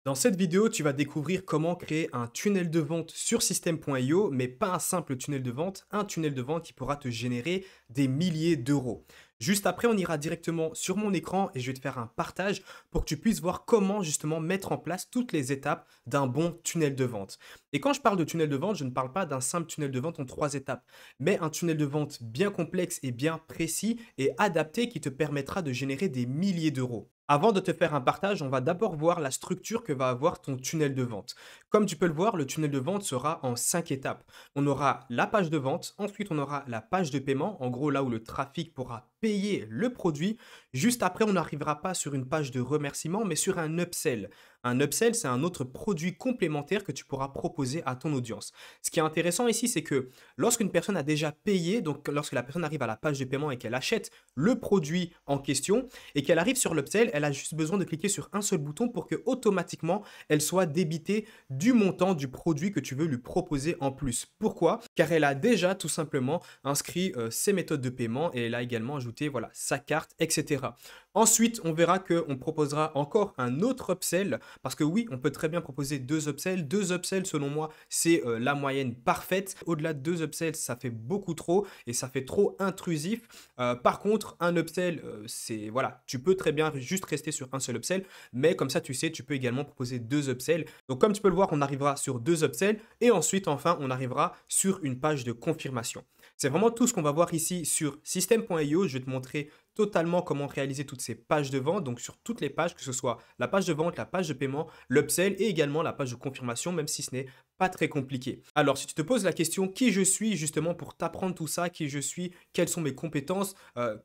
Dans cette vidéo, tu vas découvrir comment créer un tunnel de vente sur System.io, mais pas un simple tunnel de vente, un tunnel de vente qui pourra te générer des milliers d'euros. Juste après, on ira directement sur mon écran et je vais te faire un partage pour que tu puisses voir comment justement mettre en place toutes les étapes d'un bon tunnel de vente. Et quand je parle de tunnel de vente, je ne parle pas d'un simple tunnel de vente en 3 étapes, mais un tunnel de vente bien complexe et bien précis et adapté qui te permettra de générer des milliers d'euros. Avant de te faire un partage, on va d'abord voir la structure que va avoir ton tunnel de vente. Comme tu peux le voir, le tunnel de vente sera en 5 étapes. On aura la page de vente, ensuite on aura la page de paiement, en gros là où le trafic pourra payer le produit. Juste après, on n'arrivera pas sur une page de remerciement, mais sur un upsell. Un upsell, c'est un autre produit complémentaire que tu pourras proposer à ton audience. Ce qui est intéressant ici, c'est que lorsqu'une personne a déjà payé, donc lorsque la personne arrive à la page de paiement et qu'elle achète le produit en question, et qu'elle arrive sur l'upsell, elle a juste besoin de cliquer sur un seul bouton pour que automatiquement elle soit débitée du montant du produit que tu veux lui proposer en plus. Pourquoi? Car elle a déjà tout simplement inscrit ses méthodes de paiement et elle a également ajouté voilà, sa carte, etc. Ensuite, on verra qu'on proposera encore un autre upsell parce que oui, on peut très bien proposer deux upsells. Deux upsells, selon moi, c'est la moyenne parfaite. Au-delà de deux upsells, ça fait beaucoup trop et ça fait trop intrusif. Par contre, un upsell, c'est voilà, tu peux très bien juste rester sur un seul upsell, mais comme ça, tu sais, tu peux également proposer deux upsells. Donc, comme tu peux le voir, on arrivera sur deux upsells et ensuite, enfin, on arrivera sur une page de confirmation. C'est vraiment tout ce qu'on va voir ici sur System.io. Je vais te montrer totalement comment réaliser toutes ces pages de vente, donc sur toutes les pages, que ce soit la page de vente, la page de paiement, l'upsell et également la page de confirmation, même si ce n'est pas très compliqué. Alors, si tu te poses la question qui je suis justement pour t'apprendre tout ça, qui je suis, quelles sont mes compétences,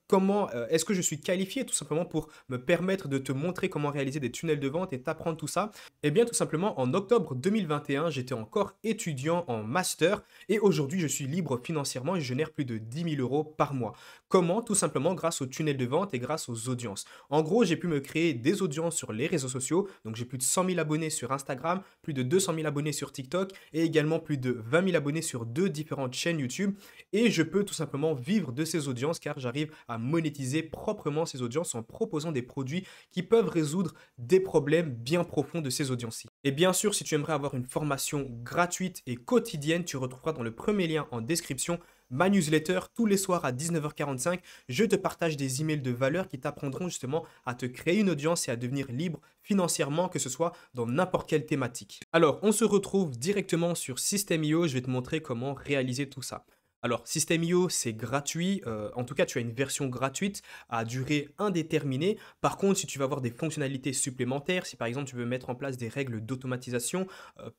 comment est-ce que je suis qualifié tout simplement pour me permettre de te montrer comment réaliser des tunnels de vente et t'apprendre tout ça, eh bien tout simplement en octobre 2021, j'étais encore étudiant en master et aujourd'hui je suis libre financièrement et je génère plus de 10 000 euros par mois. Comment? Tout simplement grâce au tunnel de vente et grâce aux audiences. En gros, j'ai pu me créer des audiences sur les réseaux sociaux. Donc, j'ai plus de 100 000 abonnés sur Instagram, plus de 200 000 abonnés sur TikTok et également plus de 20 000 abonnés sur deux différentes chaînes YouTube. Et je peux tout simplement vivre de ces audiences car j'arrive à monétiser proprement ces audiences en proposant des produits qui peuvent résoudre des problèmes bien profonds de ces audiences-ci. Et bien sûr, si tu aimerais avoir une formation gratuite et quotidienne, tu retrouveras dans le premier lien en description ma newsletter tous les soirs à 19h45. Je te partage des emails de valeur qui t'apprendront justement à te créer une audience et à devenir libre financièrement, que ce soit dans n'importe quelle thématique. Alors, on se retrouve directement sur System.io. Je vais te montrer comment réaliser tout ça. Alors, System.io, c'est gratuit. En tout cas, tu as une version gratuite à durée indéterminée. Par contre, si tu veux avoir des fonctionnalités supplémentaires, si par exemple tu veux mettre en place des règles d'automatisation,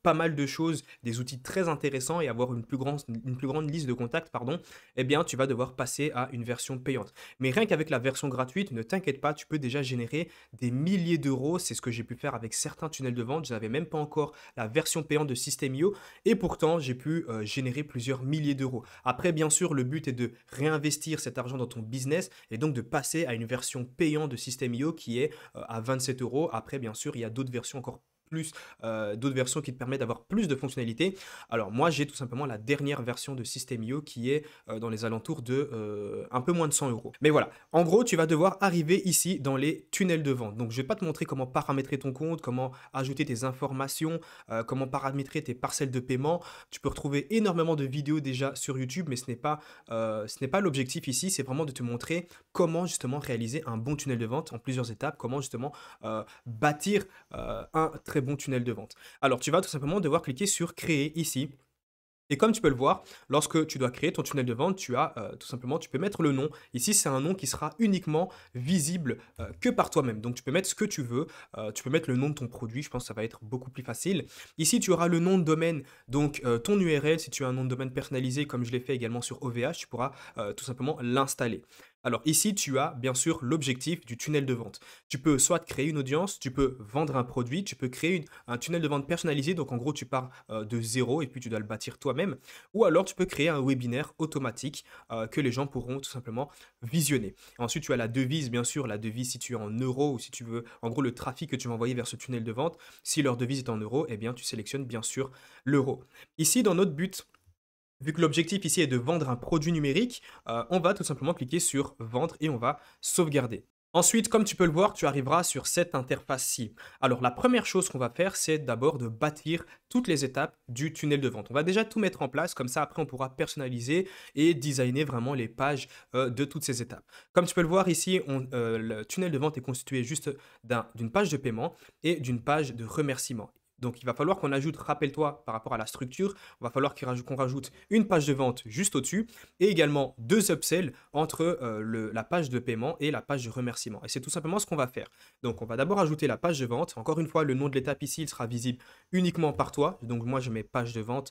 pas mal de choses, des outils très intéressants et avoir une plus grande liste de contacts, pardon, eh bien, tu vas devoir passer à une version payante. Mais rien qu'avec la version gratuite, ne t'inquiète pas, tu peux déjà générer des milliers d'euros. C'est ce que j'ai pu faire avec certains tunnels de vente. Je n'avais même pas encore la version payante de System.io et pourtant, j'ai pu générer plusieurs milliers d'euros. Après, bien sûr, le but est de réinvestir cet argent dans ton business et donc de passer à une version payante de System.io qui est à 27 euros. Après, bien sûr, il y a d'autres versions encore plus, d'autres versions qui te permettent d'avoir plus de fonctionnalités. Alors moi, j'ai tout simplement la dernière version de System.io qui est dans les alentours de un peu moins de 100 euros. Mais voilà, en gros, tu vas devoir arriver ici dans les tunnels de vente. Donc, je ne vais pas te montrer comment paramétrer ton compte, comment ajouter tes informations, comment paramétrer tes parcelles de paiement. Tu peux retrouver énormément de vidéos déjà sur YouTube, mais ce n'est pas l'objectif ici. C'est vraiment de te montrer comment justement réaliser un bon tunnel de vente en plusieurs étapes, comment justement bâtir un très bon tunnel de vente. Alors, tu vas tout simplement devoir cliquer sur créer ici. Et comme tu peux le voir, lorsque tu dois créer ton tunnel de vente, tu as tout simplement, tu peux mettre le nom. Ici, c'est un nom qui sera uniquement visible que par toi-même. Donc, tu peux mettre ce que tu veux. Tu peux mettre le nom de ton produit. Je pense que ça va être beaucoup plus facile. Ici, tu auras le nom de domaine, donc ton URL. Si tu as un nom de domaine personnalisé, comme je l'ai fait également sur OVH, tu pourras tout simplement l'installer. Alors ici, tu as bien sûr l'objectif du tunnel de vente. Tu peux soit créer une audience, tu peux vendre un produit, tu peux créer un tunnel de vente personnalisé. Donc en gros, tu pars de zéro et puis tu dois le bâtir toi-même. Ou alors, tu peux créer un webinaire automatique que les gens pourront tout simplement visionner. Ensuite, tu as la devise, bien sûr, la devise si tu es en euros ou si tu veux, en gros, le trafic que tu vas envoyer vers ce tunnel de vente. Si leur devise est en euros, eh bien, tu sélectionnes bien sûr l'euro. Ici, dans notre but, vu que l'objectif ici est de vendre un produit numérique, on va tout simplement cliquer sur vendre et on va sauvegarder. Ensuite, comme tu peux le voir, tu arriveras sur cette interface-ci. Alors, la première chose qu'on va faire, c'est d'abord de bâtir toutes les étapes du tunnel de vente. On va déjà tout mettre en place, comme ça, après, on pourra personnaliser et designer vraiment les pages de toutes ces étapes. Comme tu peux le voir ici, le tunnel de vente est constitué juste d'une page de paiement et d'une page de remerciement. Donc, il va falloir qu'on ajoute, rappelle-toi, par rapport à la structure, il va falloir qu'on rajoute une page de vente juste au-dessus et également deux upsells entre la page de paiement et la page de remerciement. Et c'est tout simplement ce qu'on va faire. Donc, on va d'abord ajouter la page de vente. Encore une fois, le nom de l'étape ici, il sera visible uniquement par toi. Donc, moi, je mets page de vente,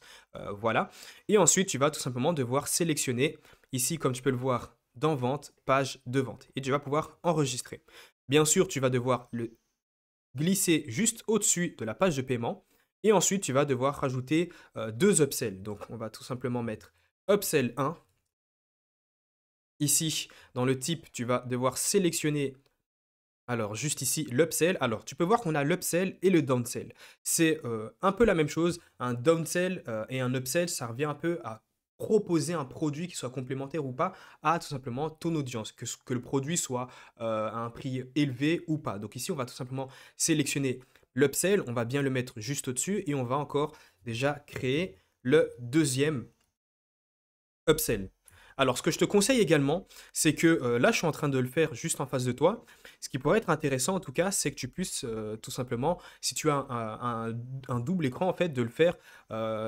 voilà. Et ensuite, tu vas tout simplement devoir sélectionner ici, comme tu peux le voir, dans vente, page de vente. Et tu vas pouvoir enregistrer. Bien sûr, tu vas devoir le glisser juste au-dessus de la page de paiement. Et ensuite, tu vas devoir rajouter deux upsells. Donc, on va tout simplement mettre upsell 1. Ici, dans le type, tu vas devoir sélectionner, alors juste ici, l'upsell. Alors, tu peux voir qu'on a l'upsell et le downsell. C'est un peu la même chose. Un downsell et un upsell, ça revient un peu à proposer un produit qui soit complémentaire ou pas à tout simplement ton audience, que le produit soit à un prix élevé ou pas. Donc ici, on va tout simplement sélectionner l'upsell, on va bien le mettre juste au-dessus et on va encore déjà créer le deuxième upsell. Alors, ce que je te conseille également, c'est que là, je suis en train de le faire juste en face de toi. Ce qui pourrait être intéressant, en tout cas, c'est que tu puisses tout simplement, si tu as un double écran, en fait, de le faire,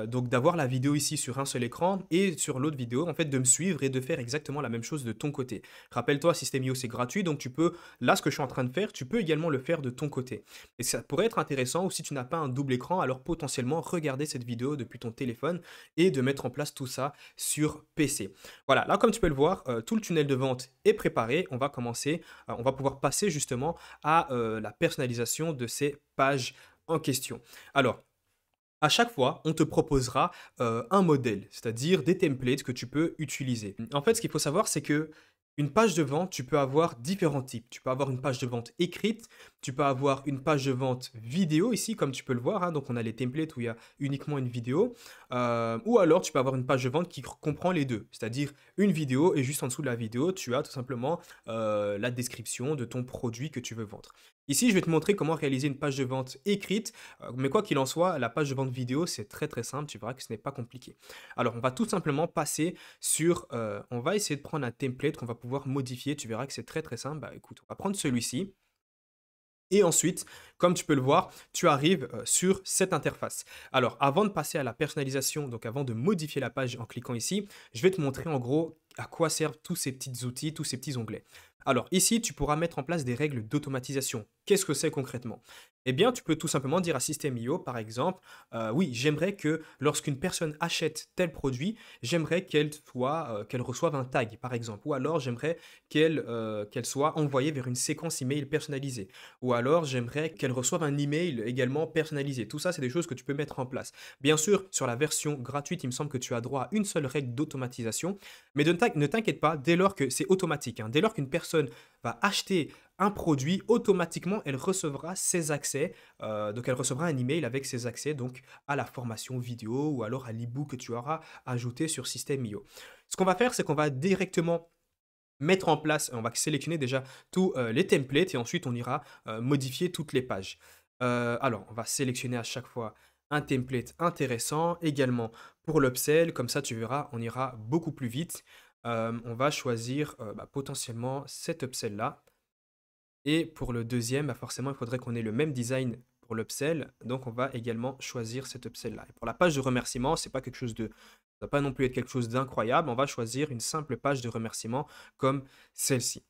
donc d'avoir la vidéo ici sur un seul écran et sur l'autre vidéo, en fait, de me suivre et de faire exactement la même chose de ton côté. Rappelle-toi, System.io, c'est gratuit, donc tu peux, là, ce que je suis en train de faire, tu peux également le faire de ton côté. Et ça pourrait être intéressant, ou si tu n'as pas un double écran, alors potentiellement regarder cette vidéo depuis ton téléphone et de mettre en place tout ça sur PC. Voilà, là comme tu peux le voir, tout le tunnel de vente est préparé. On va commencer, on va pouvoir passer justement à la personnalisation de ces pages en question. Alors, à chaque fois, on te proposera un modèle, c'est-à-dire des templates que tu peux utiliser. En fait, ce qu'il faut savoir, c'est que une page de vente, tu peux avoir différents types. Tu peux avoir une page de vente écrite, tu peux avoir une page de vente vidéo ici, comme tu peux le voir, hein. Donc, on a les templates où il y a uniquement une vidéo. Ou alors, tu peux avoir une page de vente qui comprend les deux, c'est-à-dire une vidéo et juste en dessous de la vidéo, tu as tout simplement la description de ton produit que tu veux vendre. Ici, je vais te montrer comment réaliser une page de vente écrite, mais quoi qu'il en soit, la page de vente vidéo, c'est très très simple, tu verras que ce n'est pas compliqué. Alors, on va tout simplement passer sur, on va essayer de prendre un template qu'on va pouvoir modifier, tu verras que c'est très très simple. Bah écoute, on va prendre celui-ci. Et ensuite, comme tu peux le voir, tu arrives sur cette interface. Alors, avant de passer à la personnalisation, donc avant de modifier la page en cliquant ici, je vais te montrer en gros à quoi servent tous ces petits outils, tous ces petits onglets. Alors ici, tu pourras mettre en place des règles d'automatisation. Qu'est-ce que c'est concrètement? Eh bien, tu peux tout simplement dire à System.io, par exemple, oui, j'aimerais que lorsqu'une personne achète tel produit, j'aimerais qu'elle reçoive un tag, par exemple. Ou alors, j'aimerais qu'elle soit envoyée vers une séquence email personnalisée. Ou alors, j'aimerais qu'elle reçoive un email également personnalisé. Tout ça, c'est des choses que tu peux mettre en place. Bien sûr, sur la version gratuite, il me semble que tu as droit à une seule règle d'automatisation. Mais ne t'inquiète pas, dès lors que c'est automatique, hein, dès lors qu'une personne va acheter un produit, automatiquement, elle recevra ses accès. Donc, elle recevra un email avec ses accès donc, à la formation vidéo ou alors à l'e-book que tu auras ajouté sur System.io. Ce qu'on va faire, c'est qu'on va directement mettre en place, on va sélectionner déjà tous les templates et ensuite on ira modifier toutes les pages. Alors, on va sélectionner à chaque fois un template intéressant, également pour l'upsell, comme ça tu verras, on ira beaucoup plus vite. On va choisir potentiellement cet upsell-là. Et pour le deuxième, forcément, il faudrait qu'on ait le même design pour l'upsell. Donc, on va également choisir cet upsell-là. Et pour la page de remerciement, c'est pas quelque chose de, ça va pas non plus être quelque chose d'incroyable. On va choisir une simple page de remerciement comme celle-ci.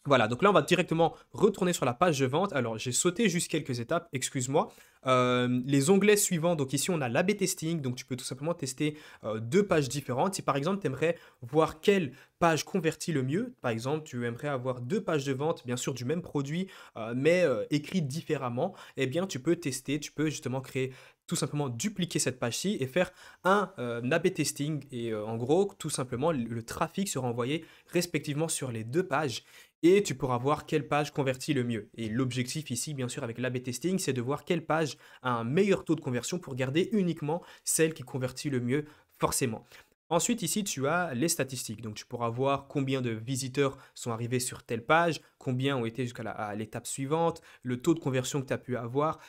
Voilà, donc là, on va directement retourner sur la page de vente. Alors, j'ai sauté juste quelques étapes, excuse-moi. Les onglets suivants, donc ici, on a l'A/B testing. Donc, tu peux tout simplement tester deux pages différentes. Si par exemple, tu aimerais voir quelle page convertit le mieux, par exemple, tu aimerais avoir deux pages de vente, bien sûr, du même produit, mais écrites différemment, eh bien, tu peux tester, tu peux justement créer tout simplement dupliquer cette page-ci et faire un A/B testing. Et en gros, tout simplement, le trafic sera envoyé respectivement sur les deux pages et tu pourras voir quelle page convertit le mieux. Et l'objectif ici, bien sûr, avec l'A/B testing, c'est de voir quelle page a un meilleur taux de conversion pour garder uniquement celle qui convertit le mieux, forcément. Ensuite, ici, tu as les statistiques. Donc, tu pourras voir combien de visiteurs sont arrivés sur telle page, combien ont été jusqu'à à l'étape suivante, le taux de conversion que tu as pu avoir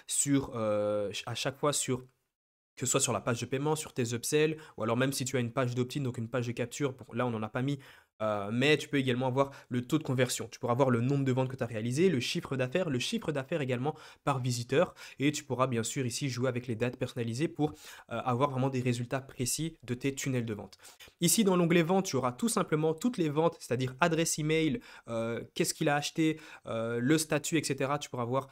à chaque fois que ce soit sur la page de paiement, sur tes upsells, ou alors même si tu as une page d'opt-in, donc une page de capture, là on n'en a pas mis, mais tu peux également avoir le taux de conversion. Tu pourras voir le nombre de ventes que tu as réalisé, le chiffre d'affaires également par visiteur, et tu pourras bien sûr ici jouer avec les dates personnalisées pour avoir vraiment des résultats précis de tes tunnels de vente. Ici dans l'onglet vente, tu auras tout simplement toutes les ventes, c'est-à-dire adresse email, qu'est-ce qu'il a acheté, le statut, etc. Tu pourras voir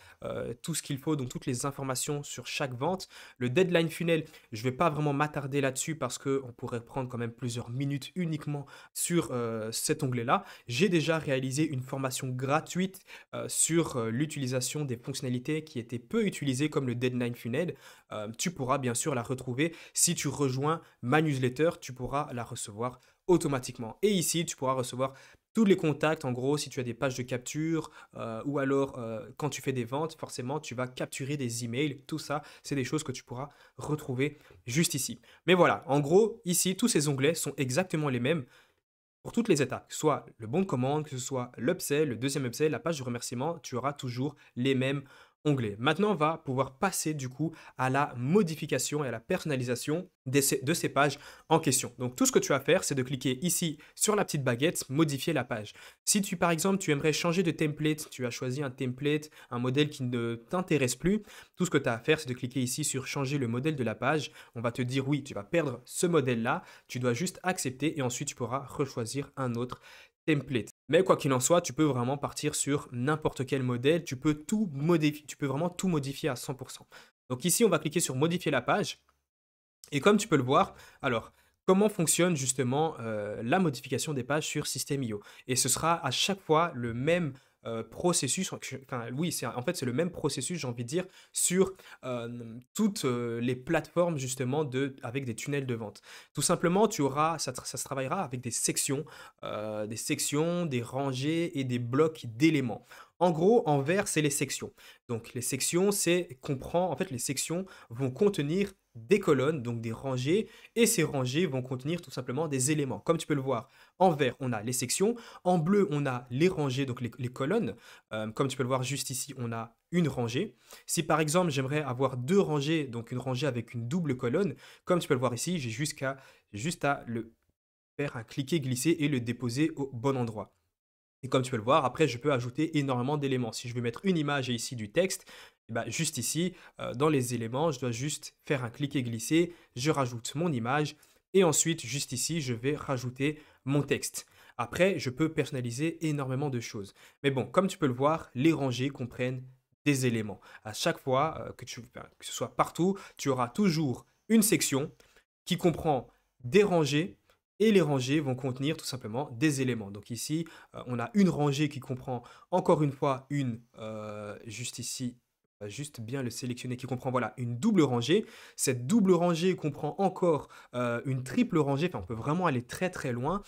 tout ce qu'il faut, donc toutes les informations sur chaque vente. Le deadline funnel, je ne vais pas vraiment m'attarder là-dessus parce qu'on pourrait prendre quand même plusieurs minutes uniquement sur cet onglet-là. J'ai déjà réalisé une formation gratuite sur l'utilisation des fonctionnalités qui étaient peu utilisées comme le deadline funnel. Tu pourras bien sûr la retrouver si tu rejoins ma newsletter, tu pourras la recevoir automatiquement. Et ici, tu pourras recevoir tous les contacts, en gros, si tu as des pages de capture ou alors quand tu fais des ventes, forcément, tu vas capturer des emails. Tout ça, c'est des choses que tu pourras retrouver juste ici. Mais voilà, en gros, ici, tous ces onglets sont exactement les mêmes pour toutes les étapes, que ce soit le bon de commande, que ce soit l'upsell, le deuxième upsell, la page de remerciement, tu auras toujours les mêmes onglets. Maintenant, on va pouvoir passer du coup à la modification et à la personnalisation de ces pages en question. Donc tout ce que tu as à faire, c'est de cliquer ici sur la petite baguette, modifier la page. Si tu, par exemple, tu aimerais changer de template, tu as choisi un template, un modèle qui ne t'intéresse plus, tout ce que tu as à faire, c'est de cliquer ici sur changer le modèle de la page. On va te dire oui, tu vas perdre ce modèle-là, tu dois juste accepter et ensuite tu pourras rechoisir un autre template. Mais quoi qu'il en soit, tu peux vraiment partir sur n'importe quel modèle, tu peux tout modifier, tu peux vraiment tout modifier à 100%. Donc ici, on va cliquer sur modifier la page. Et comme tu peux le voir, alors, comment fonctionne justement la modification des pages sur System.io? Et ce sera à chaque fois le même processus, enfin oui, en fait c'est le même processus, j'ai envie de dire, sur toutes les plateformes justement avec des tunnels de vente. Tout simplement, ça se travaillera avec des sections, des rangées et des blocs d'éléments. En gros, en vert, c'est les sections. Donc les sections, en fait, les sections vont contenir des colonnes, donc des rangées, et ces rangées vont contenir tout simplement des éléments. Comme tu peux le voir, en vert, on a les sections, en bleu, on a les rangées, donc les colonnes. Comme tu peux le voir juste ici, on a une rangée. Si par exemple, j'aimerais avoir deux rangées, donc une rangée avec une double colonne, comme tu peux le voir ici, j'ai juste à le faire un cliquer-glisser et le déposer au bon endroit. Et comme tu peux le voir, après, je peux ajouter énormément d'éléments. Si je veux mettre une image et ici du texte, eh ben, juste ici, dans les éléments, je dois juste faire un cliquer-glisser, je rajoute mon image et ensuite, juste ici, je vais rajouter mon texte. Après, je peux personnaliser énormément de choses. Mais bon, comme tu peux le voir, les rangées comprennent des éléments. À chaque fois que ce soit partout, tu auras toujours une section qui comprend des rangées et les rangées vont contenir tout simplement des éléments. Donc ici, on a une rangée qui comprend encore une fois juste ici, juste bien le sélectionner, qui comprend voilà, une double rangée. Cette double rangée comprend encore une triple rangée, enfin on peut vraiment aller très très loin.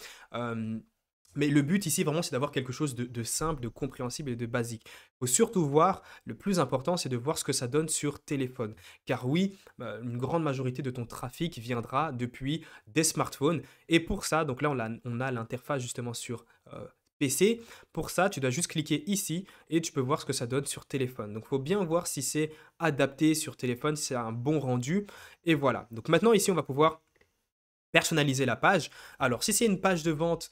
Mais le but ici, vraiment, c'est d'avoir quelque chose de simple, de compréhensible et de basique. Il faut surtout voir, le plus important, c'est de voir ce que ça donne sur téléphone. Car oui, une grande majorité de ton trafic viendra depuis des smartphones. Et pour ça, donc là, on a l'interface justement sur PC. Pour ça, tu dois juste cliquer ici et tu peux voir ce que ça donne sur téléphone. Donc, il faut bien voir si c'est adapté sur téléphone, si c'est un bon rendu. Et voilà. Donc maintenant, ici, on va pouvoir personnaliser la page. Alors, si c'est une page de vente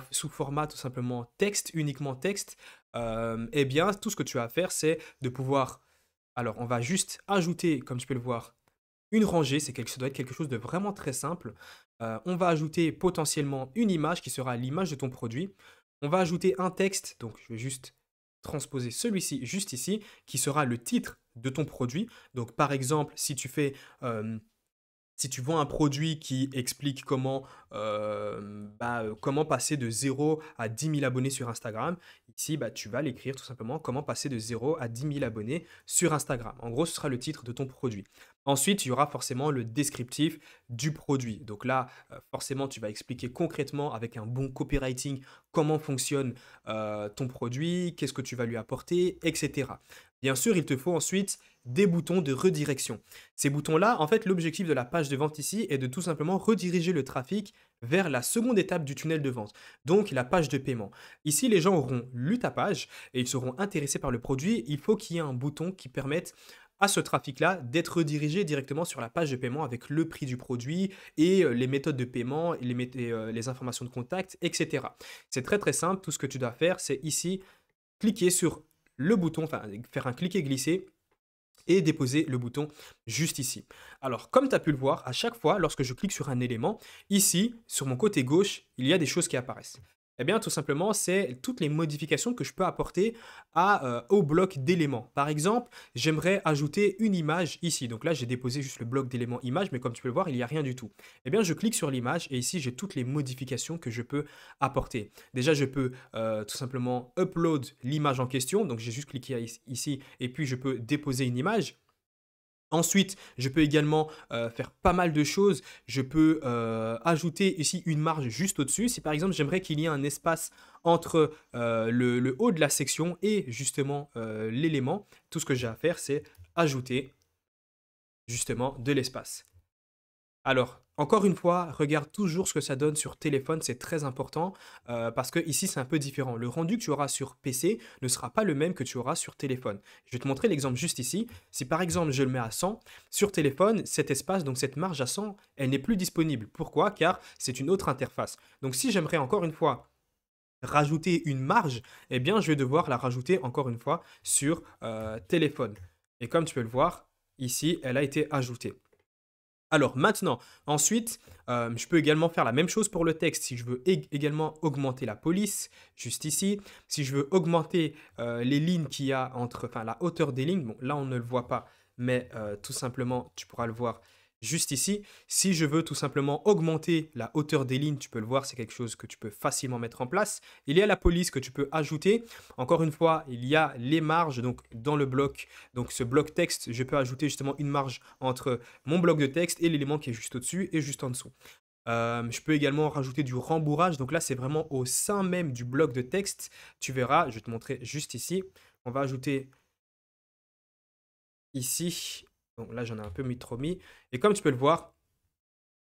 sous format tout simplement texte, uniquement texte, eh bien, tout ce que tu as à faire, c'est de pouvoir... Alors, on va juste ajouter, comme tu peux le voir, une rangée. Ça doit être quelque chose de vraiment très simple. On va ajouter potentiellement une image qui sera l'image de ton produit. On va ajouter un texte, donc je vais juste transposer celui-ci juste ici, qui sera le titre de ton produit. Donc, par exemple, si tu vends un produit qui explique comment passer de 0 à 10 000 abonnés sur Instagram, ici, tu vas l'écrire tout simplement comment passer de 0 à 10 000 abonnés sur Instagram. En gros, ce sera le titre de ton produit. Ensuite, il y aura forcément le descriptif du produit. Donc là, forcément, tu vas expliquer concrètement avec un bon copywriting comment fonctionne ton produit, qu'est-ce que tu vas lui apporter, etc. Bien sûr, il te faut ensuite des boutons de redirection. Ces boutons-là, en fait, l'objectif de la page de vente ici est de tout simplement rediriger le trafic vers la seconde étape du tunnel de vente, donc la page de paiement. Ici, les gens auront lu ta page et ils seront intéressés par le produit. Il faut qu'il y ait un bouton qui permette à ce trafic-là d'être redirigé directement sur la page de paiement avec le prix du produit et les méthodes de paiement, les informations de contact, etc. C'est très très simple. Tout ce que tu dois faire, c'est ici cliquer sur le bouton, enfin faire un cliquer-glisser et déposer le bouton juste ici. Alors, comme tu as pu le voir, à chaque fois, lorsque je clique sur un élément, ici, sur mon côté gauche, il y a des choses qui apparaissent. Eh bien, tout simplement, c'est toutes les modifications que je peux apporter au bloc d'éléments. Par exemple, j'aimerais ajouter une image ici. Donc là, j'ai déposé juste le bloc d'éléments image, mais comme tu peux le voir, il n'y a rien du tout. Eh bien, je clique sur l'image et ici, j'ai toutes les modifications que je peux apporter. Déjà, je peux tout simplement upload l'image en question. Donc, j'ai juste cliqué ici et puis je peux déposer une image. Ensuite, je peux également faire pas mal de choses. Je peux ajouter ici une marge juste au-dessus. Si par exemple, j'aimerais qu'il y ait un espace entre le haut de la section et justement l'élément, tout ce que j'ai à faire, c'est ajouter justement de l'espace. Alors, encore une fois, regarde toujours ce que ça donne sur téléphone, c'est très important parce que ici c'est un peu différent. Le rendu que tu auras sur PC ne sera pas le même que tu auras sur téléphone. Je vais te montrer l'exemple juste ici. Si par exemple je le mets à 100, sur téléphone, cet espace, donc cette marge à 100, elle n'est plus disponible. Pourquoi? Car c'est une autre interface. Donc si j'aimerais encore une fois rajouter une marge, eh bien je vais devoir la rajouter encore une fois sur téléphone. Et comme tu peux le voir, ici, elle a été ajoutée. Alors maintenant, ensuite, je peux également faire la même chose pour le texte. Si je veux également augmenter la police, juste ici. Si je veux augmenter les lignes qu'il y a entre, enfin la hauteur des lignes, bon là on ne le voit pas, mais tout simplement tu pourras le voir juste ici. Si je veux tout simplement augmenter la hauteur des lignes, tu peux le voir, c'est quelque chose que tu peux facilement mettre en place. Il y a la police que tu peux ajouter. Encore une fois, il y a les marges, donc dans le bloc, donc ce bloc texte, je peux ajouter justement une marge entre mon bloc de texte et l'élément qui est juste au-dessus et juste en dessous. Je peux également rajouter du rembourrage. Donc là, c'est vraiment au sein même du bloc de texte. Tu verras, je vais te montrer juste ici. On va ajouter ici. Donc là, j'en ai un peu mis trop mis. Et comme tu peux le voir,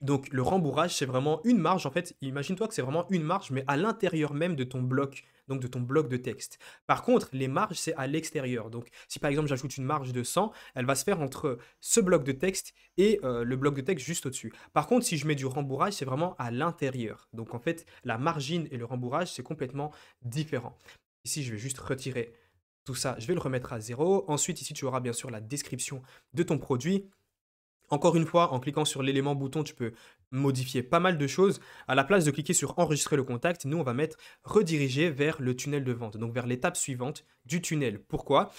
donc le rembourrage, c'est vraiment une marge. En fait, imagine-toi que c'est vraiment une marge, mais à l'intérieur même de ton bloc, donc de ton bloc de texte. Par contre, les marges, c'est à l'extérieur. Donc, si par exemple j'ajoute une marge de 100, elle va se faire entre ce bloc de texte et le bloc de texte juste au-dessus. Par contre, si je mets du rembourrage, c'est vraiment à l'intérieur. Donc, en fait, la margine et le rembourrage, c'est complètement différent. Ici, je vais juste retirer tout ça. Je vais le remettre à 0. Ensuite, ici, tu auras bien sûr la description de ton produit. Encore une fois, en cliquant sur l'élément bouton, tu peux modifier pas mal de choses. À la place de cliquer sur enregistrer le contact, nous, on va mettre rediriger vers le tunnel de vente, donc vers l'étape suivante du tunnel. Pourquoi?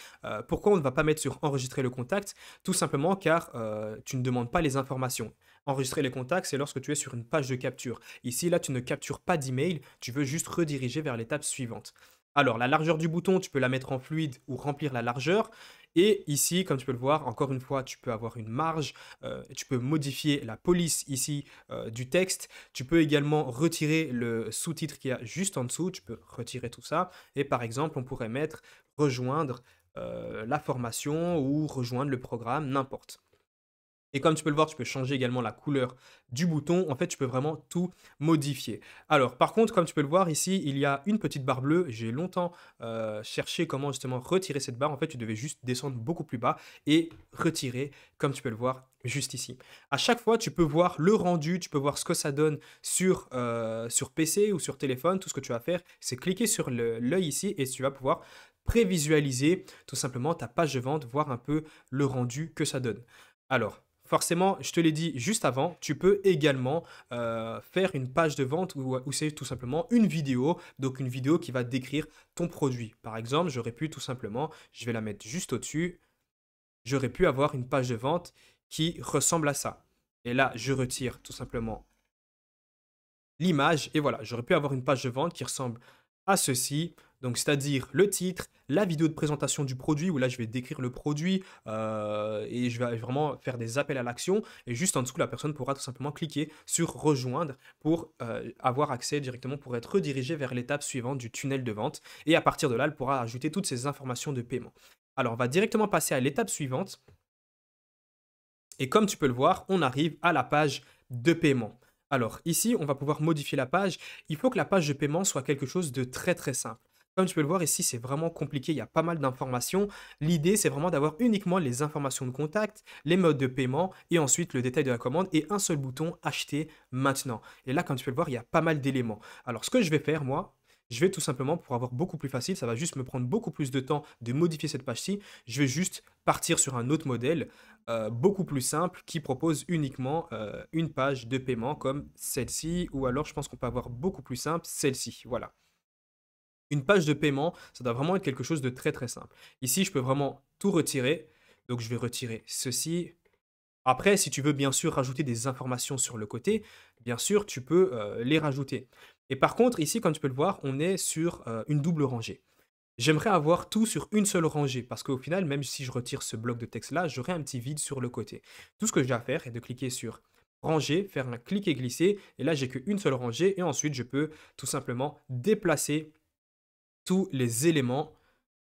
Pourquoi on ne va pas mettre sur enregistrer le contact? Tout simplement car tu ne demandes pas les informations. Enregistrer les contacts, c'est lorsque tu es sur une page de capture. Ici, là, tu ne captures pas d'email, tu veux juste rediriger vers l'étape suivante. Alors, la largeur du bouton, tu peux la mettre en fluide ou remplir la largeur. Et ici, comme tu peux le voir, encore une fois, tu peux avoir une marge, tu peux modifier la police ici du texte. Tu peux également retirer le sous-titre qu'il y a juste en dessous. Tu peux retirer tout ça. Et par exemple, on pourrait mettre rejoindre la formation ou rejoindre le programme, n'importe. Et comme tu peux le voir, tu peux changer également la couleur du bouton. En fait, tu peux vraiment tout modifier. Alors, par contre, comme tu peux le voir ici, il y a une petite barre bleue. J'ai longtemps cherché comment justement retirer cette barre. En fait, tu devais juste descendre beaucoup plus bas et retirer, comme tu peux le voir juste ici. À chaque fois, tu peux voir le rendu, tu peux voir ce que ça donne sur PC ou sur téléphone. Tout ce que tu vas faire, c'est cliquer sur l'œil ici et tu vas pouvoir prévisualiser tout simplement ta page de vente, voir un peu le rendu que ça donne. Alors, forcément, je te l'ai dit juste avant, tu peux également faire une page de vente où c'est tout simplement une vidéo, donc une vidéo qui va décrire ton produit. Par exemple, j'aurais pu tout simplement, je vais la mettre juste au-dessus, j'aurais pu avoir une page de vente qui ressemble à ça. Et là, je retire tout simplement l'image et voilà, j'aurais pu avoir une page de vente qui ressemble à ceci. Donc, c'est-à-dire le titre, la vidéo de présentation du produit, où là, je vais décrire le produit et je vais vraiment faire des appels à l'action. Et juste en dessous, la personne pourra tout simplement cliquer sur rejoindre pour avoir accès directement, pour être redirigé vers l'étape suivante du tunnel de vente. Et à partir de là, elle pourra ajouter toutes ces informations de paiement. Alors, on va directement passer à l'étape suivante. Et comme tu peux le voir, on arrive à la page de paiement. Alors ici, on va pouvoir modifier la page. Il faut que la page de paiement soit quelque chose de très très simple. Comme tu peux le voir ici, c'est vraiment compliqué, il y a pas mal d'informations. L'idée, c'est vraiment d'avoir uniquement les informations de contact, les modes de paiement et ensuite le détail de la commande et un seul bouton acheter maintenant. Et là, comme tu peux le voir, il y a pas mal d'éléments. Alors ce que je vais faire, moi, je vais tout simplement, pour avoir beaucoup plus facile, ça va juste me prendre beaucoup plus de temps de modifier cette page-ci, je vais juste partir sur un autre modèle beaucoup plus simple qui propose uniquement une page de paiement comme celle-ci, ou alors je pense qu'on peut avoir beaucoup plus simple, celle-ci. Voilà. Une page de paiement, ça doit vraiment être quelque chose de très très simple. Ici, je peux vraiment tout retirer. Donc, je vais retirer ceci. Après, si tu veux bien sûr rajouter des informations sur le côté, bien sûr, tu peux les rajouter. Et par contre, ici, comme tu peux le voir, on est sur une double rangée. J'aimerais avoir tout sur une seule rangée parce qu'au final, même si je retire ce bloc de texte-là, j'aurai un petit vide sur le côté. Tout ce que j'ai à faire est de cliquer sur ranger, faire un clic et glisser, et là j'ai qu'une seule rangée, et ensuite je peux tout simplement déplacer tous les éléments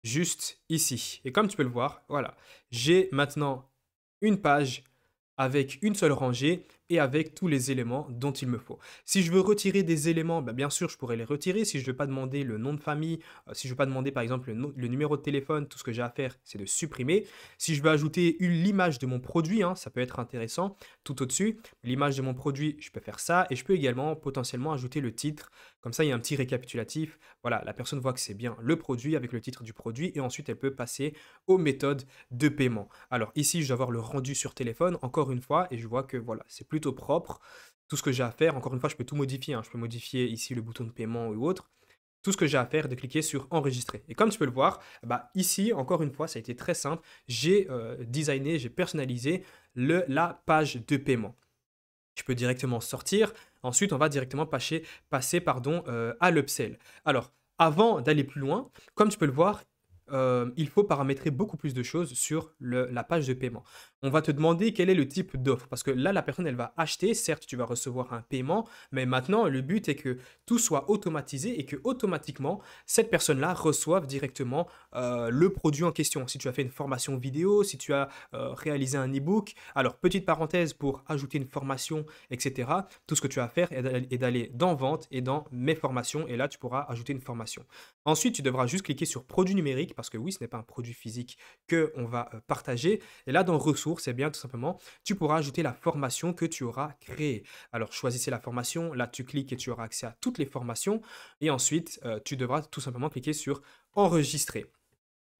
juste ici. Et comme tu peux le voir, voilà, j'ai maintenant une page avec une seule rangée et avec tous les éléments dont il me faut. Si je veux retirer des éléments, bah, bien sûr, je pourrais les retirer. Si je ne veux pas demander le nom de famille, si je ne veux pas demander par exemple le numéro de téléphone, tout ce que j'ai à faire, c'est de supprimer. Si je veux ajouter l'image de mon produit, hein, ça peut être intéressant, tout au-dessus. L'image de mon produit, je peux faire ça. Et je peux également potentiellement ajouter le titre. Comme ça, il y a un petit récapitulatif. Voilà, la personne voit que c'est bien le produit avec le titre du produit et ensuite elle peut passer aux méthodes de paiement. Alors ici, je dois avoir le rendu sur téléphone, encore une fois, et je vois que voilà, c'est plutôt propre. Tout ce que j'ai à faire, encore une fois, je peux tout modifier, hein. Je peux modifier ici le bouton de paiement ou autre. Tout ce que j'ai à faire est de cliquer sur enregistrer. Et comme tu peux le voir, bah, ici, encore une fois, ça a été très simple. J'ai designé, j'ai personnalisé la page de paiement. Je peux directement sortir. Ensuite, on va directement passer à l'upsell. Alors, avant d'aller plus loin, comme tu peux le voir, il faut paramétrer beaucoup plus de choses sur la page de paiement. On va te demander quel est le type d'offre, parce que là, la personne, elle va acheter, certes, tu vas recevoir un paiement, mais maintenant, le but est que tout soit automatisé et que automatiquement, cette personne-là reçoive directement le produit en question. Si tu as fait une formation vidéo, si tu as réalisé un e-book, alors petite parenthèse pour ajouter une formation, etc. Tout ce que tu as à faire est d'aller dans vente et dans mes formations, et là, tu pourras ajouter une formation. Ensuite, tu devras juste cliquer sur produit numérique parce que oui, ce n'est pas un produit physique qu'on va partager. Et là, dans ressources, eh bien, tout simplement, tu pourras ajouter la formation que tu auras créée. Alors, choisissez la formation. Là, tu cliques et tu auras accès à toutes les formations. Et ensuite, tu devras tout simplement cliquer sur enregistrer.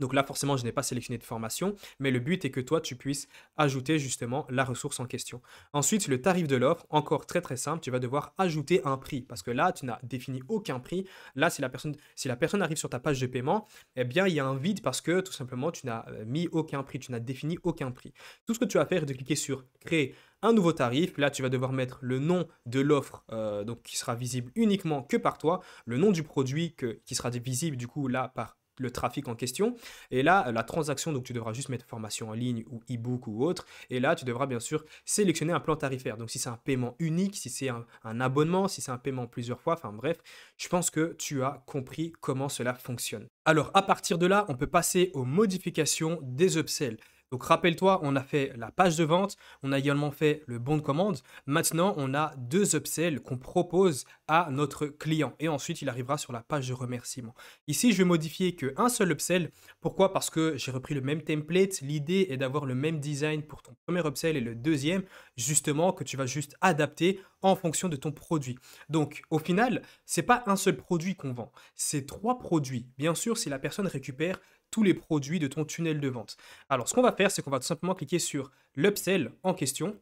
Donc là, forcément, je n'ai pas sélectionné de formation, mais le but est que toi, tu puisses ajouter justement la ressource en question. Ensuite, le tarif de l'offre, encore très très simple, tu vas devoir ajouter un prix parce que là, tu n'as défini aucun prix. Là, si la personne arrive sur ta page de paiement, eh bien, il y a un vide parce que tout simplement, tu n'as mis aucun prix, tu n'as défini aucun prix. Tout ce que tu vas faire est de cliquer sur créer un nouveau tarif. Là, tu vas devoir mettre le nom de l'offre, donc qui sera visible uniquement que par toi, le nom du produit qui sera visible du coup là par le trafic en question. Et là, la transaction, donc tu devras juste mettre formation en ligne ou e-book ou autre. Et là, tu devras bien sûr sélectionner un plan tarifaire. Donc si c'est un paiement unique, si c'est un abonnement, si c'est un paiement plusieurs fois, enfin bref, je pense que tu as compris comment cela fonctionne. Alors à partir de là, on peut passer aux modifications des upsells. Donc rappelle-toi, on a fait la page de vente, on a également fait le bon de commande. Maintenant, on a deux upsells qu'on propose à notre client et ensuite il arrivera sur la page de remerciement. Ici, je vais modifier qu'un seul upsell. Pourquoi? Parce que j'ai repris le même template. L'idée est d'avoir le même design pour ton premier upsell et le deuxième, justement, que tu vas juste adapter en fonction de ton produit. Donc, au final, c'est pas un seul produit qu'on vend, c'est trois produits. Bien sûr, si la personne récupère tous les produits de ton tunnel de vente. Alors, ce qu'on va faire, c'est qu'on va tout simplement cliquer sur l'upsell en question.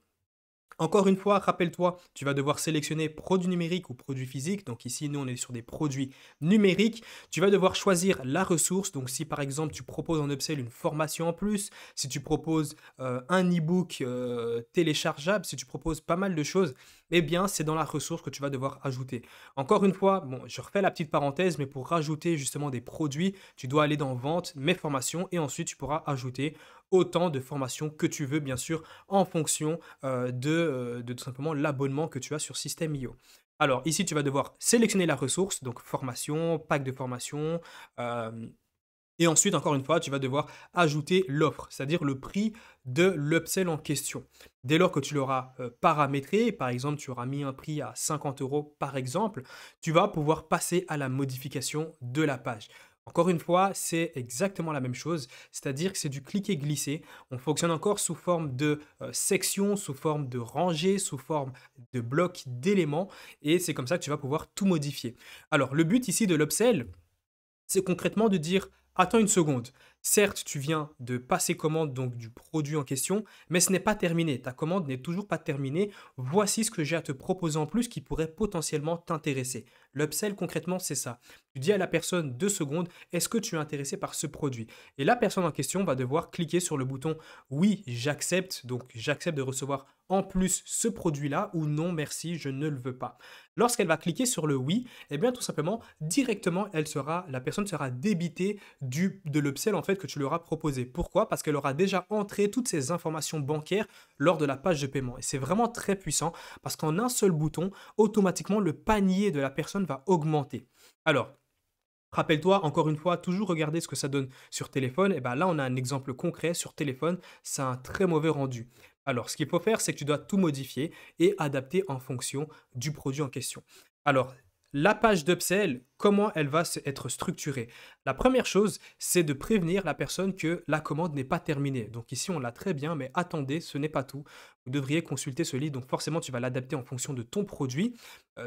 Encore une fois, rappelle-toi, tu vas devoir sélectionner produit numérique ou produit physique. Donc ici, nous, on est sur des produits numériques. Tu vas devoir choisir la ressource. Donc si par exemple, tu proposes en upsell une formation en plus, si tu proposes un e-book téléchargeable, si tu proposes pas mal de choses, eh bien, c'est dans la ressource que tu vas devoir ajouter. Encore une fois, bon, je refais la petite parenthèse, mais pour rajouter justement des produits, tu dois aller dans vente, mes formations, et ensuite tu pourras ajouter autant de formations que tu veux, bien sûr, en fonction de tout simplement l'abonnement que tu as sur System.io. Alors ici, tu vas devoir sélectionner la ressource, donc formation, pack de formation, Et ensuite, encore une fois, tu vas devoir ajouter l'offre, c'est-à-dire le prix de l'upsell en question. Dès lors que tu l'auras paramétré, par exemple, tu auras mis un prix à 50 euros par exemple, tu vas pouvoir passer à la modification de la page. Encore une fois, c'est exactement la même chose, c'est-à-dire que c'est du cliquer-glisser. On fonctionne encore sous forme de sections, sous forme de rangées, sous forme de blocs d'éléments, et c'est comme ça que tu vas pouvoir tout modifier. Alors, le but ici de l'upsell, c'est concrètement de dire: «Attends une seconde, certes, tu viens de passer commande donc du produit en question, mais ce n'est pas terminé. Ta commande n'est toujours pas terminée. Voici ce que j'ai à te proposer en plus qui pourrait potentiellement t'intéresser». L'upsell concrètement, c'est ça. Tu dis à la personne: «2 secondes, est-ce que tu es intéressé par ce produit?» Et la personne en question va devoir cliquer sur le bouton: «Oui, j'accepte», donc j'accepte de recevoir en plus ce produit-là, ou «Non merci, je ne le veux pas». Lorsqu'elle va cliquer sur le «Oui», eh bien, tout simplement, directement, la personne sera débitée de l'upsell en fait que tu lui auras proposé. Pourquoi? Parce qu'elle aura déjà entré toutes ses informations bancaires lors de la page de paiement. Et c'est vraiment très puissant parce qu'en un seul bouton, automatiquement, le panier de la personne va augmenter. Alors, rappelle-toi, encore une fois, toujours regarder ce que ça donne sur téléphone. Et bien là, on a un exemple concret sur téléphone. C'est un très mauvais rendu. Alors, ce qu'il faut faire, c'est que tu dois tout modifier et adapter en fonction du produit en question. Alors, la page d'upsell, comment elle va être structurée? La première chose, c'est de prévenir la personne que la commande n'est pas terminée. Donc ici, on l'a très bien, mais attendez, ce n'est pas tout. Vous devriez consulter ce livre. Donc forcément, tu vas l'adapter en fonction de ton produit.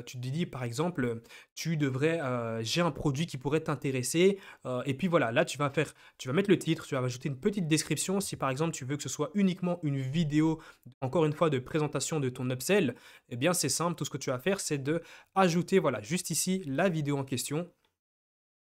Tu te dis, par exemple, tu devrais, j'ai un produit qui pourrait t'intéresser. Et puis voilà, là, tu vas mettre le titre, tu vas ajouter une petite description. Si par exemple, tu veux que ce soit uniquement une vidéo, encore une fois, de présentation de ton upsell, eh bien, c'est simple. Tout ce que tu vas faire, c'est de ajouter, voilà, juste ici, la vidéo en question.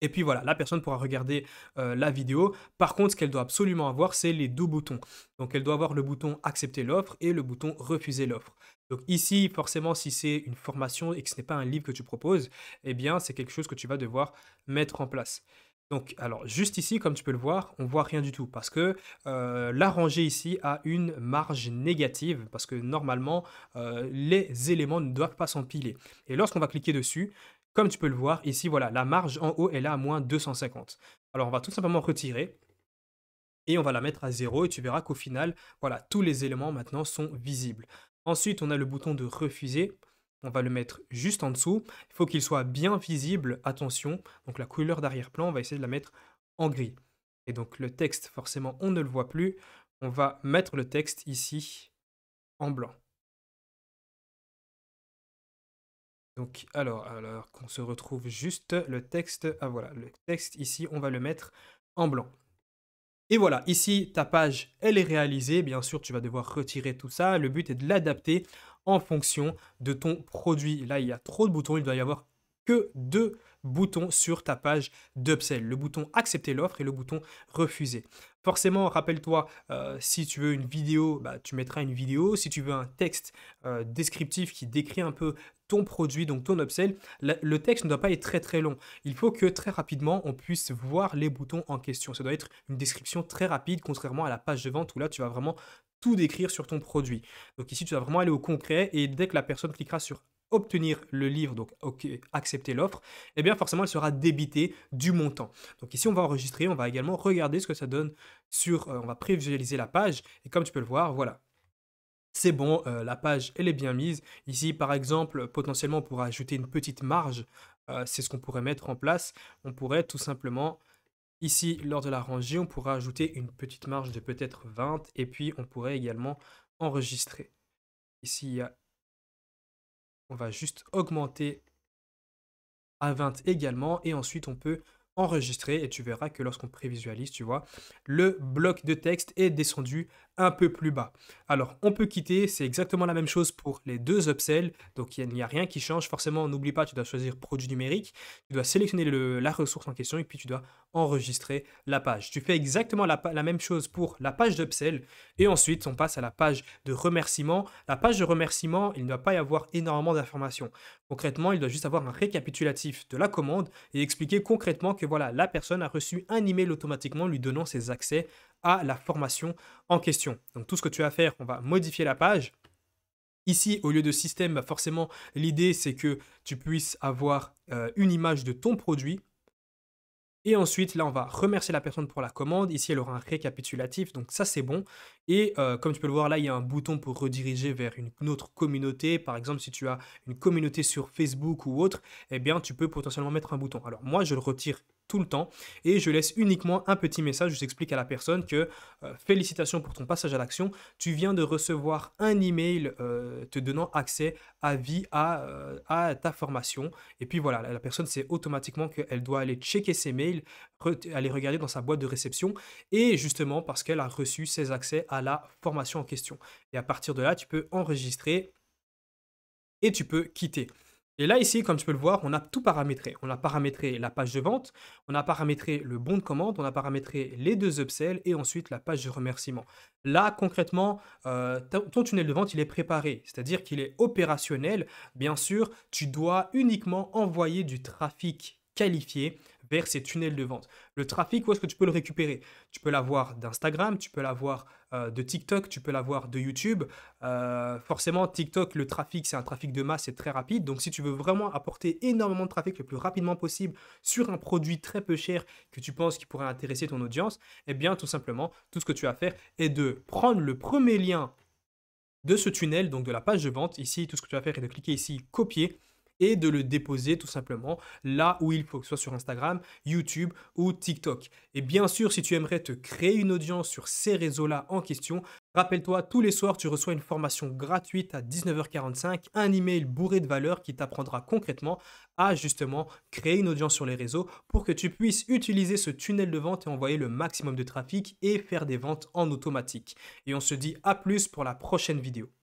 Et puis voilà, la personne pourra regarder la vidéo. Par contre, ce qu'elle doit absolument avoir, c'est les deux boutons. Donc, elle doit avoir le bouton accepter l'offre et le bouton refuser l'offre. Donc ici, forcément, si c'est une formation et que ce n'est pas un livre que tu proposes, eh bien, c'est quelque chose que tu vas devoir mettre en place. Donc, alors, juste ici, comme tu peux le voir, on voit rien du tout parce que la rangée ici a une marge négative parce que normalement, les éléments ne doivent pas s'empiler. Et lorsqu'on va cliquer dessus, comme tu peux le voir ici, voilà, la marge en haut, elle est à moins 250. Alors, on va tout simplement retirer et on va la mettre à 0 et tu verras qu'au final, voilà, tous les éléments maintenant sont visibles. Ensuite, on a le bouton de refuser. On va le mettre juste en dessous. Il faut qu'il soit bien visible. Attention, donc la couleur d'arrière-plan, on va essayer de la mettre en gris. Et donc le texte, forcément, on ne le voit plus. On va mettre le texte ici en blanc. Donc, alors qu'on se retrouve juste le texte. Ah voilà, le texte ici, on va le mettre en blanc. Et voilà, ici, ta page, elle est réalisée. Bien sûr, tu vas devoir retirer tout ça. Le but est de l'adapter en fonction de ton produit. Là, il y a trop de boutons. Il doit y avoir que deux boutons sur ta page d'upsell. Le bouton accepter l'offre et le bouton refuser. Forcément, rappelle-toi, si tu veux une vidéo, bah, tu mettras une vidéo. Si tu veux un texte descriptif qui décrit un peu ton produit, donc ton upsell, le texte ne doit pas être très très long. Il faut que très rapidement, on puisse voir les boutons en question. Ça doit être une description très rapide, contrairement à la page de vente où là, tu vas vraiment tout décrire sur ton produit. Donc ici, tu vas vraiment aller au concret et dès que la personne cliquera sur obtenir le livre, donc OK, accepter l'offre, eh bien forcément, elle sera débitée du montant. Donc ici, on va enregistrer, on va également regarder ce que ça donne on va prévisualiser la page et comme tu peux le voir, voilà, c'est bon, la page, elle est bien mise. Ici, par exemple, potentiellement, pour ajouter une petite marge, c'est ce qu'on pourrait mettre en place. On pourrait tout simplement, ici, lors de la rangée, on pourra ajouter une petite marge de peut-être 20 et puis on pourrait également enregistrer. Ici, on va juste augmenter à 20 également et ensuite on peut enregistrer et tu verras que lorsqu'on prévisualise, tu vois, le bloc de texte est descendu un peu plus bas. Alors, on peut quitter, c'est exactement la même chose pour les deux upsells, donc il n'y a rien qui change. Forcément, n'oublie pas, tu dois choisir produit numérique, tu dois sélectionner la ressource en question et puis tu dois enregistrer la page. Tu fais exactement la même chose pour la page d'upsell et ensuite on passe à la page de remerciement. La page de remerciement, il ne doit pas y avoir énormément d'informations. Concrètement, il doit juste avoir un récapitulatif de la commande et expliquer concrètement que voilà, la personne a reçu un email automatiquement lui donnant ses accès à la formation en question. Donc tout ce que tu vas faire, on va modifier la page. Ici, au lieu de système, bah forcément, l'idée c'est que tu puisses avoir une image de ton produit. Et ensuite, là, on va remercier la personne pour la commande. Ici, elle aura un récapitulatif, donc ça, c'est bon. Et comme tu peux le voir, là, il y a un bouton pour rediriger vers une autre communauté. Par exemple, si tu as une communauté sur Facebook ou autre, eh bien, tu peux potentiellement mettre un bouton. Alors, moi, je le retire tout le temps et je laisse uniquement un petit message. Je t'explique à la personne que félicitations pour ton passage à l'action. Tu viens de recevoir un email te donnant accès à vie à ta formation. Et puis voilà, la personne sait automatiquement qu'elle doit aller checker ses mails, aller regarder dans sa boîte de réception, et justement parce qu'elle a reçu ses accès à la formation en question. Et à partir de là, tu peux enregistrer et tu peux quitter. Et là, ici, comme tu peux le voir, on a tout paramétré. On a paramétré la page de vente, on a paramétré le bon de commande, on a paramétré les deux upsells et ensuite la page de remerciement. Là, concrètement, ton tunnel de vente, il est préparé, c'est-à-dire qu'il est opérationnel. Bien sûr, tu dois uniquement envoyer du trafic qualifié vers ces tunnels de vente. Le trafic, où est-ce que tu peux le récupérer? Tu peux l'avoir d'Instagram, tu peux l'avoir de TikTok, tu peux l'avoir de YouTube. Forcément, TikTok, le trafic, c'est un trafic de masse, c'est très rapide. Donc, si tu veux vraiment apporter énormément de trafic le plus rapidement possible sur un produit très peu cher que tu penses qui pourrait intéresser ton audience, eh bien, tout simplement, tout ce que tu as à faire est de prendre le premier lien de ce tunnel, donc de la page de vente. Ici, tout ce que tu vas faire est de cliquer ici, copier, et de le déposer tout simplement là où il faut, que ce soit sur Instagram, YouTube ou TikTok. Et bien sûr, si tu aimerais te créer une audience sur ces réseaux-là en question, rappelle-toi, tous les soirs, tu reçois une formation gratuite à 19h45, un email bourré de valeur qui t'apprendra concrètement à justement créer une audience sur les réseaux pour que tu puisses utiliser ce tunnel de vente et envoyer le maximum de trafic et faire des ventes en automatique. Et on se dit à plus pour la prochaine vidéo.